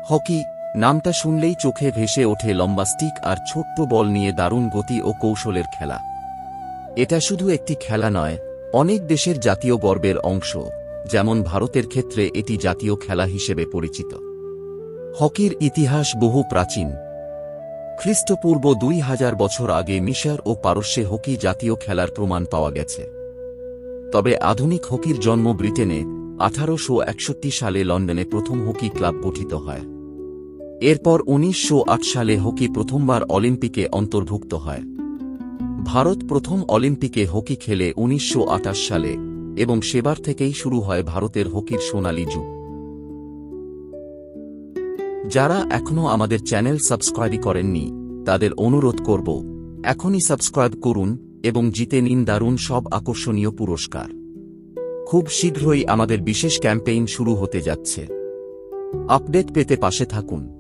Hockey নামটা শুনলেই চোখে ভেসে ওঠে লম্বা স্টিক আর ছোট্ট বল নিয়ে দারুণ গতি ও কৌশলের খেলা। এটা শুধু একটি খেলা নয়, অনেক দেশের জাতীয় গর্বের অংশ, যেমন ভারতের ক্ষেত্রে এটি জাতীয় খেলা হিসেবে পরিচিত। হকির ইতিহাস বহু প্রাচীন। খ্রিস্টপূর্ব 2000 বছর আগে মিশর ও পারস্যে হকি জাতীয় খেলার প্রমাণ পাওয়া গেছে। তবে আধুনিক হকির জন্ম ব্রিটেনে 1861 সালে লন্ডনে প্রথম হকি ক্লাব গঠিত হয়। এরপর 1908 সালে হকি প্রথমবার অলিম্পিকে অন্তর্ভুক্ত হয়। ভারত প্রথম অলিম্পিকে হকি খেলে 1928 সালে, এবং সেবার থেকেই শুরু হয় ভারতের হকির সোনালী যুগ। যারা এখনও আমাদের চ্যানেল সাবস্ক্রাইব করেননি, তাদের অনুরোধ করব, এখনই সাবস্ক্রাইব করুন এবং জিতে নিন দারুণ সব আকর্ষণীয় পুরস্কার। খুব শীঘ্রই আমাদের বিশেষ ক্যাম্পেইন শুরু হতে যাচ্ছে। আপডেট পেতে পাশে থাকুন।